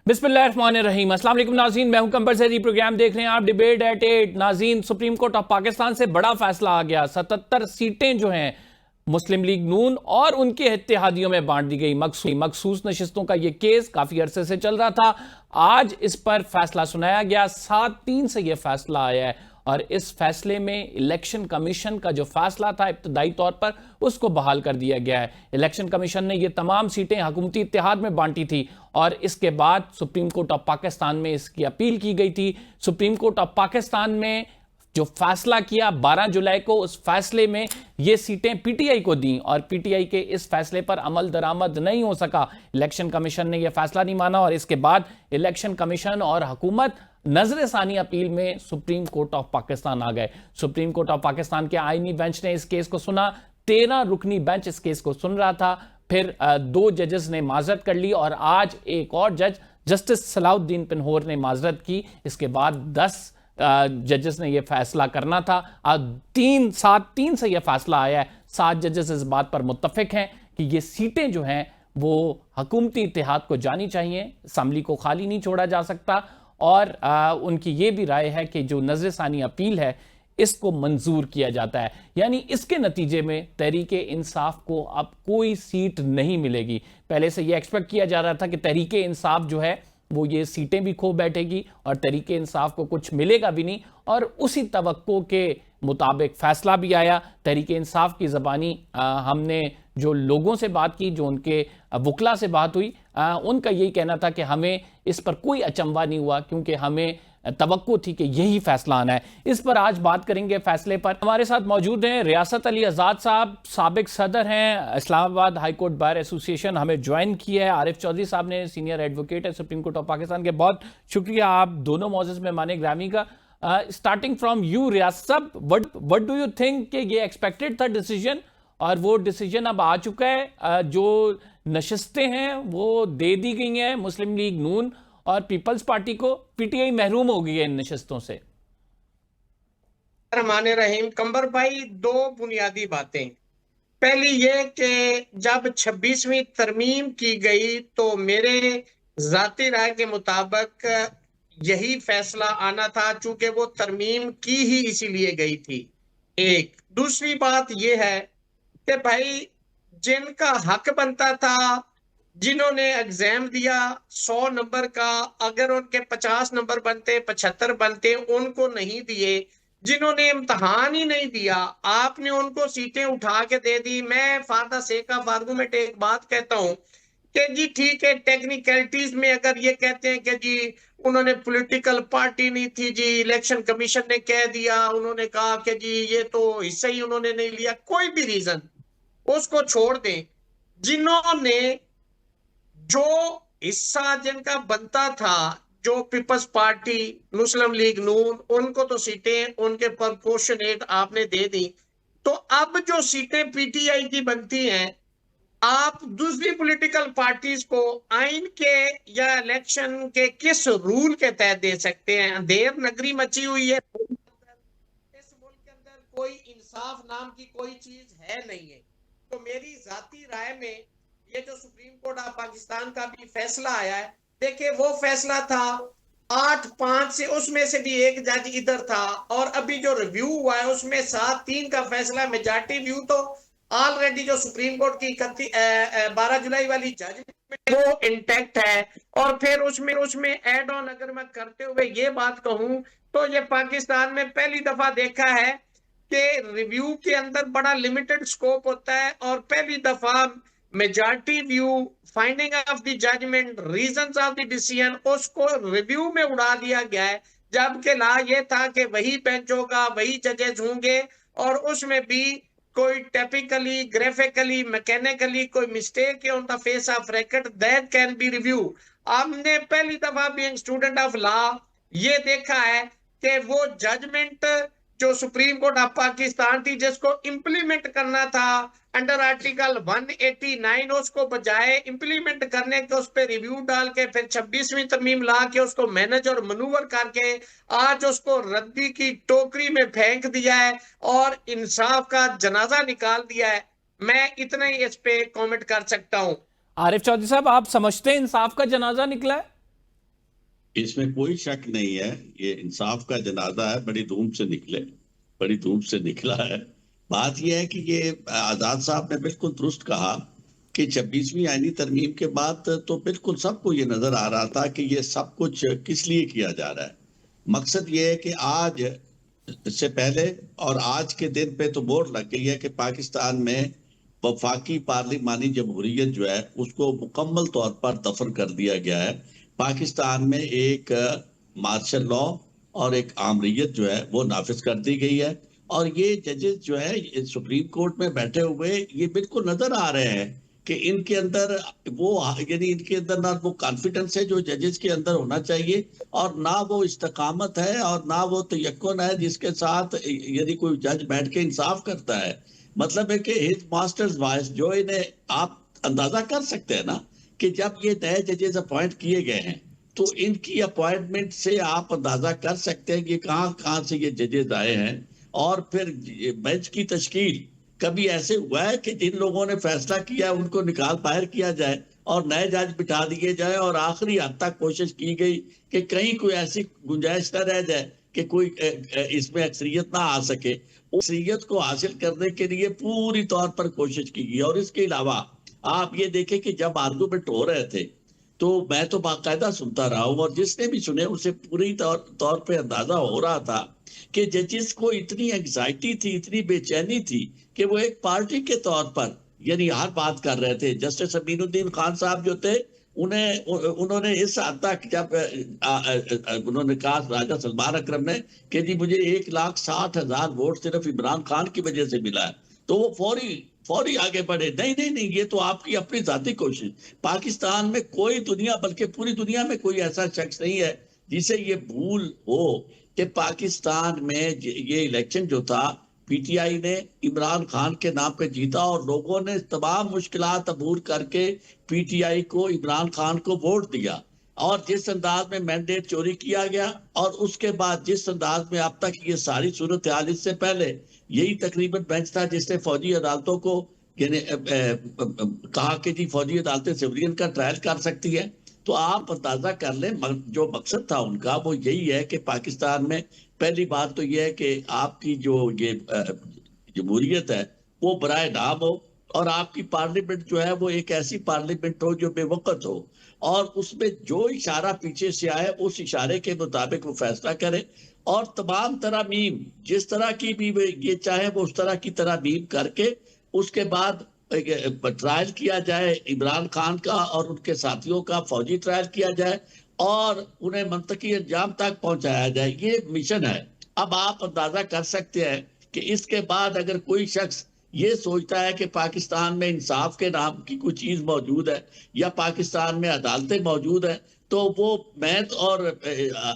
बिस्मिल्लाहिर्रहमानिर्रहीम। अस्सलाम वालेकुम नाज़रीन, मैं हूं कंपलसरी प्रोग्राम देख रहे हैं आप डिबेट एट 8। नाज़रीन, सुप्रीम कोर्ट ऑफ पाकिस्तान से बड़ा फैसला आ गया। 77 सीटें जो हैं मुस्लिम लीग नून और उनके इत्तेहादियों में बांट दी गई। मखसूस नशिस्तों का यह केस काफी अरसे से चल रहा था। आज इस पर फैसला सुनाया गया। 7-3 से यह फैसला आया है और इस फैसले में इलेक्शन कमीशन का जो फैसला था इब्तदाई तौर पर उसको बहाल कर दिया गया है। इलेक्शन कमीशन ने ये तमाम सीटें हुकूमती इत्तेहाद में बांटी थी और इसके बाद सुप्रीम कोर्ट ऑफ पाकिस्तान में इसकी अपील की गई थी। सुप्रीम कोर्ट ऑफ पाकिस्तान में जो फैसला किया 12 जुलाई को, उस फैसले में ये सीटें पीटीआई को दी और पीटीआई के इस फैसले पर अमल दरामद नहीं हो सका। इलेक्शन कमीशन ने यह फैसला नहीं माना और इसके बाद इलेक्शन कमीशन और हुकूमत नजर सानी अपील में सुप्रीम कोर्ट ऑफ पाकिस्तान आ गए। सुप्रीम कोर्ट ऑफ पाकिस्तान के आईनी बेंच ने इस केस को सुना। 13 रुकनी बेंच इस केस को सुन रहा था। फिर 2 जजेस ने माजरत कर ली और आज एक और जज जस्टिस सलाउद्दीन पिनहोर ने माजरत की। इसके बाद 10 जजेस ने यह फैसला करना था। 3-7-3 से यह फैसला आया है। 7 जजेस इस बात पर मुत्तफिक हैं कि ये सीटें जो हैं वो हुकूमती इत्तेहाद को जानी चाहिए, असम्बली को खाली नहीं छोड़ा जा सकता और उनकी ये भी राय है कि जो नजरसानी अपील है इसको मंजूर किया जाता है। यानी इसके नतीजे में तहरीके इंसाफ को अब कोई सीट नहीं मिलेगी। पहले से यह एक्सपेक्ट किया जा रहा था कि तहरीके इंसाफ जो है वो ये सीटें भी खो बैठेगी और तहरीके इंसाफ को कुछ मिलेगा भी नहीं और उसी तवक्को के मुताबिक फैसला भी आया। तहरीके इंसाफ की ज़बानी हमने जो लोगों से बात की, जो उनके वकला से बात हुई, उनका यही कहना था कि हमें इस पर कोई अचंभा नहीं हुआ क्योंकि हमें तवक्को थी कि यही फैसला आना है। इस पर आज बात करेंगे फैसले पर। हमारे साथ मौजूद हैं रियासत अली आज़ाद साहब, साबिक सदर हैं Islamabad high court bar association, हमें ज्वाइन किया है। आरिफ चौधरी साहब ने, सीनियर एडवोकेट है सुप्रीम कोर्ट ऑफ पाकिस्तान के। बहुत शुक्रिया आप दोनों मौजूद मेहमान ग्रामी का। स्टार्टिंग फ्रॉम यू रियासत साहब, व्हाट डू यू थिंक कि ये एक्सपेक्टेड था डिसीजन और वो डिसीजन अब आ चुका है? जो नशिस्तें हैं वो दे दी गई हैं मुस्लिम लीग नून और पीपल्स पार्टी को, पीटीआई महरूम हो गई है इन नशिस्तों से। रहमाने रहीम। कंबर भाई, 2 बुनियादी बातें। पहली ये कि जब 26वीं तरमीम की गई तो मेरे जाती राय के मुताबिक यही फैसला आना था, चूंकि वो तरमीम की ही इसीलिए गई थी। एक दूसरी बात यह है कि भाई जिनका हक बनता था, जिन्होंने एग्जाम दिया 100 नंबर का, अगर उनके 50 नंबर बनते, 75 बनते, उनको नहीं दिए। जिन्होंने इम्तहान ही नहीं दिया आपने उनको सीटें उठा के दे दी। मैं for the sake of argument एक बात कहता हूं कि जी ठीक है, टेक्निकलिटीज में अगर ये कहते हैं कि जी उन्होंने पॉलिटिकल पार्टी नहीं थी, जी इलेक्शन कमीशन ने कह दिया, उन्होंने कहा कि जी ये तो हिस्सा ही उन्होंने नहीं लिया, कोई भी रीजन उसको छोड़ दें। जिन्होंने जो हिस्सा जिनका बनता था, जो पीपल्स पार्टी, मुस्लिम लीग नून, उनको तो सीटें उनके प्रोपोर्शनेट आपने दे दी। तो अब जो सीटें पीटीआई की बनती हैं, आप दूसरी पॉलिटिकल पार्टीज को आइन के या इलेक्शन के किस रूल के तहत दे सकते हैं? देर नगरी मची हुई है इस मुल्क के अंदर, कोई इंसाफ नाम की कोई चीज है नहीं है। तो मेरी जाती राय में ये जो सुप्रीम कोर्ट ऑफ पाकिस्तान का भी फैसला आया है, देखिए वो फैसला था 8-5 से, उसमें से भी एक जज इधर था और अभी जो रिव्यू हुआ है उसमें 7-3 का फैसला। मेजॉरिटी व्यू तो ऑलरेडी जो सुप्रीम कोर्ट की 12 जुलाई वाली जजमेंट वो इंटैक्ट है। और फिर उसमें एड ऑन अगर मैं करते हुए ये बात कहूं तो ये पाकिस्तान में पहली दफा देखा है कि रिव्यू के अंदर बड़ा लिमिटेड स्कोप होता है और पहली दफा majority view, finding of the judgment, reasons of the decision, उसको रिव्यू में उड़ा दिया गया है। जबकि ला ये था कि वही बेंच होगा, वही जजेस होंगे और उसमें भी कोई टिपिकली, ग्राफिकली, मैकेनिकली कोई mistake on the face of record that can be review. हमने पहली दफा बीइंग स्टूडेंट ऑफ लॉ ये देखा है कि वो जजमेंट जो सुप्रीम कोर्ट ऑफ पाकिस्तान थी, जिसको इंप्लीमेंट करना था अंडर आर्टिकल 189, उसको बजाय इंप्लीमेंट करने के उस पर रिव्यू डाल के फिर 26वीं तरमीम ला के उसको मैनेज और मनूवर करके आज उसको रद्दी की टोकरी में फेंक दिया है और इंसाफ का जनाजा निकाल दिया है। मैं इतना ही इस पे कमेंट कर सकता हूं। आरिफ चौधरी साहब, आप समझते हैं इंसाफ का जनाजा निकला है? इसमें कोई शक नहीं है, ये इंसाफ का जनाजा है, बड़ी धूम से निकले, बड़ी धूम से निकला है। बात यह है कि ये आजाद साहब ने बिल्कुल दुरुस्त कहा कि 26वीं आईनी तरमीम के बाद तो बिल्कुल सबको ये नजर आ रहा था कि ये सब कुछ किस लिए किया जा रहा है। मकसद ये है कि आज से पहले और आज के दिन पे तो मोहर लग गई है कि पाकिस्तान में वफाकी पार्लिमानी जमहूरियत जो है उसको मुकम्मल तौर पर दफन कर दिया गया है। पाकिस्तान में एक मार्शल लॉ और एक आमरीत जो है वो नाफिज कर दी गई है। और ये जजेस जो है सुप्रीम कोर्ट में बैठे हुए ये बिल्कुल नजर आ रहे हैं कि इनके अंदर वो, यानी इनके अंदर ना वो कॉन्फिडेंस है जो जजेस के अंदर होना चाहिए, और ना वो इस्तकामत है, और ना वो तयक्कुन है जिसके साथ यदि कोई जज बैठ के इंसाफ करता है। मतलब है कि हिज मास्टर्स वॉइस, जो इन्हें आप अंदाजा कर सकते हैं ना कि जब ये नए जजेस अपॉइंट किए गए हैं तो इनकी अपॉइंटमेंट से आप अंदाजा कर सकते हैं कि कहाँ कहाँ से ये जजेस आए हैं। और फिर बेंच की तश्कील, कभी ऐसे हुआ है कि जिन लोगों ने फैसला किया उनको निकाल बाहर किया जाए और नए जज बिठा दिए जाए, और आखिरी हद तक कोशिश की गई कि कहीं कोई ऐसी गुंजाइश न रह जाए कि कोई इसमें अक्सरियत ना आ सके। अक्सरियत को हासिल करने के लिए पूरी तौर पर कोशिश की गई। और इसके अलावा आप ये देखें कि जब आर्गूमेंट हो रहे थे तो मैं तो बाकायदा सुनता रहा हूं, और जिसने भी सुने उसे पूरी तौर पे अंदाजा हो रहा था कि जजेस को इतनी एंग्जाइटी थी, इतनी बेचैनी थी कि वो एक पार्टी के तौर पर यानी हर बात कर रहे थे। जस्टिस अमीनुद्दीन खान साहब जो थे उन्होंने इस हद तक जब उन्होंने कहा राजा सलमान अकरम ने कि जी मुझे 1,60,000 वोट सिर्फ इमरान खान की वजह से मिला है, तो वो फौरी आगे बढ़े, नहीं नहीं नहीं ये तो आपकी अपनी जाती कोशिश। पाकिस्तान में कोई दुनिया, बल्कि पूरी दुनिया में कोई ऐसा शख्स नहीं है जिसे ये भूल हो कि पाकिस्तान में ये इलेक्शन जो था पीटीआई ने इमरान खान के नाम पे जीता, और लोगों ने तमाम मुश्किलात अबूर करके पीटीआई को, इमरान खान को वोट दिया। और जिस अंदाज में मैंडेट चोरी किया गया, और उसके बाद जिस अंदाज में अब तक ये सारी सूरत हाल, इससे पहले यही तकरीबन बेंच था जिसने फौजी अदालतों को यानी कहा कि जी फौजी अदालतें सिविलियन का ट्रायल कर सकती है। तो आप अंदाजा कर लें जो मकसद था उनका वो यही है कि पाकिस्तान में पहली बात तो यह है कि आपकी जो ये जमहूरियत है वो बराए नाम हो, और आपकी पार्लियामेंट जो है वो एक ऐसी पार्लियामेंट हो जो बेवकत हो, और उसमें जो इशारा पीछे से आए उस इशारे के मुताबिक वो फैसला करे। और तमाम तरमीम जिस तरह की भी ये चाहे वो उस तरह की तरमीम करके उसके बाद ट्रायल किया जाए इमरान खान का और उनके साथियों का, फौजी ट्रायल किया जाए और उन्हें मंतकी अंजाम तक पहुंचाया जाए। ये मिशन है। अब आप अंदाजा कर सकते हैं कि इसके बाद अगर कोई शख्स ये सोचता है कि पाकिस्तान में इंसाफ के नाम की कोई चीज मौजूद है या पाकिस्तान में अदालतें मौजूद है, तो वो मैं और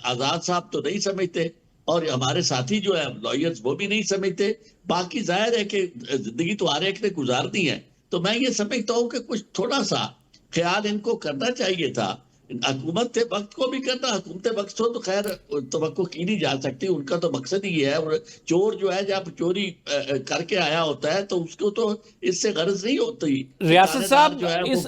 आजाद साहब तो नहीं समझते, और हमारे साथी जो है लॉयर्स वो भी नहीं समझते। बाकी जाहिर है कि जिंदगी तो हर एक ने गुजारनी है, तो मैं ये समझता हूँ कि कुछ थोड़ा सा ख्याल इनको करना चाहिए था। हुकूमत वक्त को भी करना, हुकूमत वक्त हो तो खैर तवक्को की नहीं जा सकती, उनका तो मकसद ही है। और चोर जो है जब चोरी करके आया होता है तो उसको तो इससे गर्ज नहीं होती। रियासत साहब,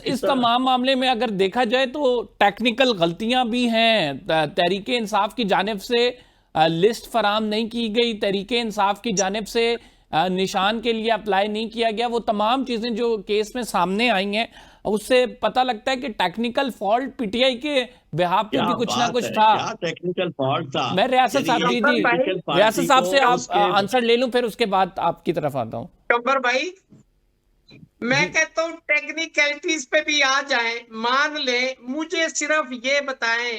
इस तमाम मामले में अगर देखा जाए तो टेक्निकल गलतियां भी हैं। तहरीके इंसाफ की जानिब से लिस्ट फराम नहीं की गई, तहरीके इंसाफ की जानिब से निशान के लिए अप्लाई नहीं किया गया। वो तमाम चीजें जो केस में सामने आई हैं उससे पता लगता है कि टेक्निकल फॉल्ट पीटीआई के बिहाफ पे भी कुछ ना कुछ था। क्या टेक्निकल फॉल्ट था? मैं रियासत साहब रियासत साहब से आप आंसर ले लूं, फिर उसके बाद आपकी तरफ आता हूं। कमर भाई, मैं कहता हूं टेक्निकलिटीज पे भी आ जाए, मान ले, मुझे सिर्फ ये बताएं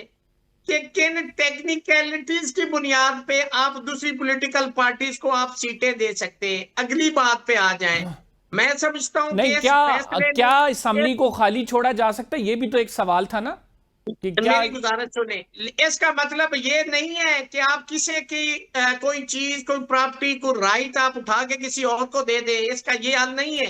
कि किन टेक्निकलिटीज की बुनियाद पे आप दूसरी पॉलिटिकल पार्टीज को आप सीटें दे सकते हैं। अगली बात पे आ जाएं। मैं समझता हूं नहीं, क्या असेंबली को खाली छोड़ा जा सकता है? ये भी तो एक सवाल था ना कि क्या। मेरी गुजारिश सुने, इसका मतलब ये नहीं है कि आप किसी की कोई चीज, कोई प्रॉपर्टी को राइट आप उठा के किसी और को दे दे, इसका ये हाल नहीं है।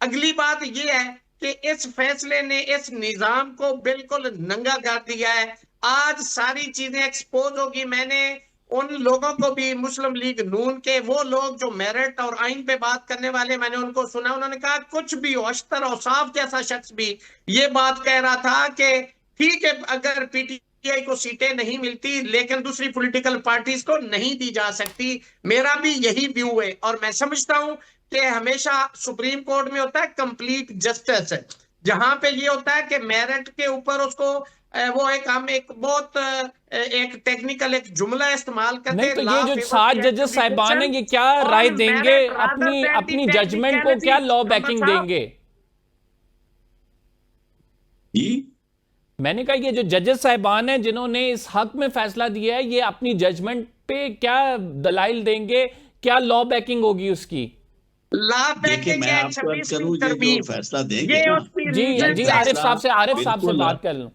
अगली बात ये है कि इस फैसले ने इस निजाम को बिल्कुल नंगा कर दिया है। आज सारी चीजें एक्सपोज होगी। मैंने उन लोगों को भी, मुस्लिम लीग नून के वो लोग जो मेरिट और आइन पे बात करने वाले, मैंने उनको सुना, उन्होंने कहा कुछ भी अख्तर औसाफ जैसा शख्स भी ये बात कह रहा था कि ठीक है अगर पीटी पीटीआई को सीटें नहीं मिलती, लेकिन दूसरी पॉलिटिकल पार्टीज को नहीं दी जा सकती। मेरा भी यही व्यू है, और मैं समझता हूं कि हमेशा सुप्रीम कोर्ट में होता है कंप्लीट जस्टिस, जहां पे ये होता है कि मेरिट के ऊपर उसको वो हम एक बहुत एक टेक्निकल एक जुमला इस्तेमाल करते नहीं, हैं, तो law ये जो favors 7 the जजेस साहिबान हैं, ये क्या on राय देंगे, merit rather अपनी than the अपनी जजमेंट को क्या लॉ बैकिंग technicality। देंगे? जी मैंने कहा ये जो जजेस साहिबान हैं जिन्होंने इस हक में फैसला दिया है, ये अपनी जजमेंट पे क्या दलाइल देंगे, क्या लॉ बैकिंग होगी उसकी? ला देखिए, मैं आपको अर्ज करूं, ये जो फैसला देंगे ये ना, उसकी जी reasons जी, है। आरिफ साहब से बिल्कुल। बात कर लूं।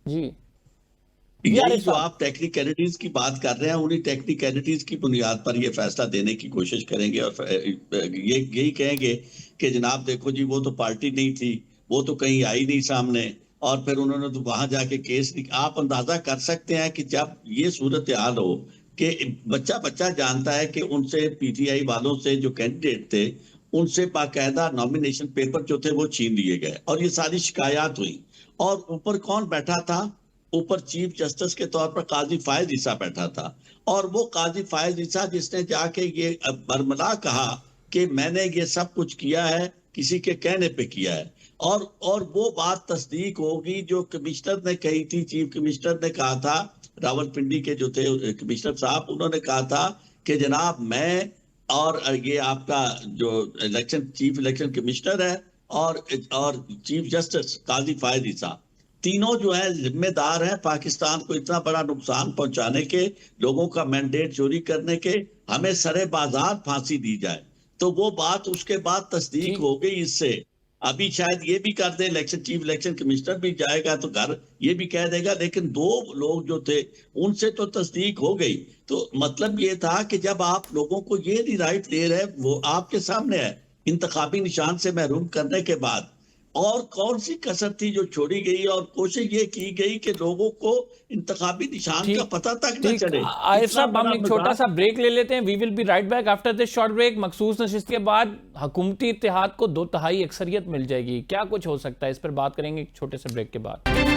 जी यही आरिफ जो साहब। आप टेक्निकलिटीज की बात कर रहे हैं, उन्हीं टेक्निकलिटीज की बुनियाद पर ये फैसला देने की कोशिश करेंगे और ये यही कहेंगे कि जनाब देखो जी, वो तो पार्टी नहीं थी, वो तो कहीं आई नहीं सामने, और फिर उन्होंने तो वहां जाके केस आप अंदाजा कर सकते हैं कि जब ये सूरत हाल हो कि बच्चा बच्चा जानता है कि उनसे पीटीआई वालों से जो कैंडिडेट थे, उनसे बाकायदा नॉमिनेशन पेपर जो थे वो छीन लिए गए, और ये सारी शिकायत हुई। और ऊपर कौन बैठा था? ऊपर चीफ जस्टिस के तौर पर काजी फायज ईसा बैठा था, और वो काजी फायज ईसा जिसने जाके ये बरमला कहा कि मैंने ये सब कुछ किया है, किसी के कहने पे किया है, और वो बात तस्दीक होगी जो कमिश्नर ने कही थी। चीफ कमिश्नर ने कहा था, रावलपिंडी के जो थे कमिश्नर साहब, उन्होंने कहा था कि जनाब मैं और ये आपका जो चीफ इलेक्शन कमिश्नर है और चीफ जस्टिस काजी फायज ईसा, तीनों जो है जिम्मेदार हैं पाकिस्तान को इतना बड़ा नुकसान पहुंचाने के, लोगों का मैंडेट चोरी करने के, हमें सरे बाजार फांसी दी जाए। तो वो बात उसके बाद तस्दीक हो गई इससे। अभी शायद ये भी कर दे, चीफ इलेक्शन कमिश्नर भी जाएगा तो घर ये भी कह देगा, लेकिन दो लोग जो थे उनसे तो तस्दीक हो गई। तो मतलब ये था कि जब आप लोगों को ये नहीं राइट दे रहे, वो आपके सामने है, इंतखाबी निशान से महरूम करने के बाद और कौन सी कसर थी जो छोड़ी गई, और कोशिश ये की गई कि लोगों को इंतखाबी निशान का पता तक न चले। आरिफ साहब, हम एक छोटा सा ब्रेक ले लेते हैं। We will be right back after this short break. मखसूस नशिस्त के बाद हुकूमती इत्तेहाद को 2/3 अक्सरियत मिल जाएगी, क्या कुछ हो सकता है, इस पर बात करेंगे एक छोटे से ब्रेक के बाद।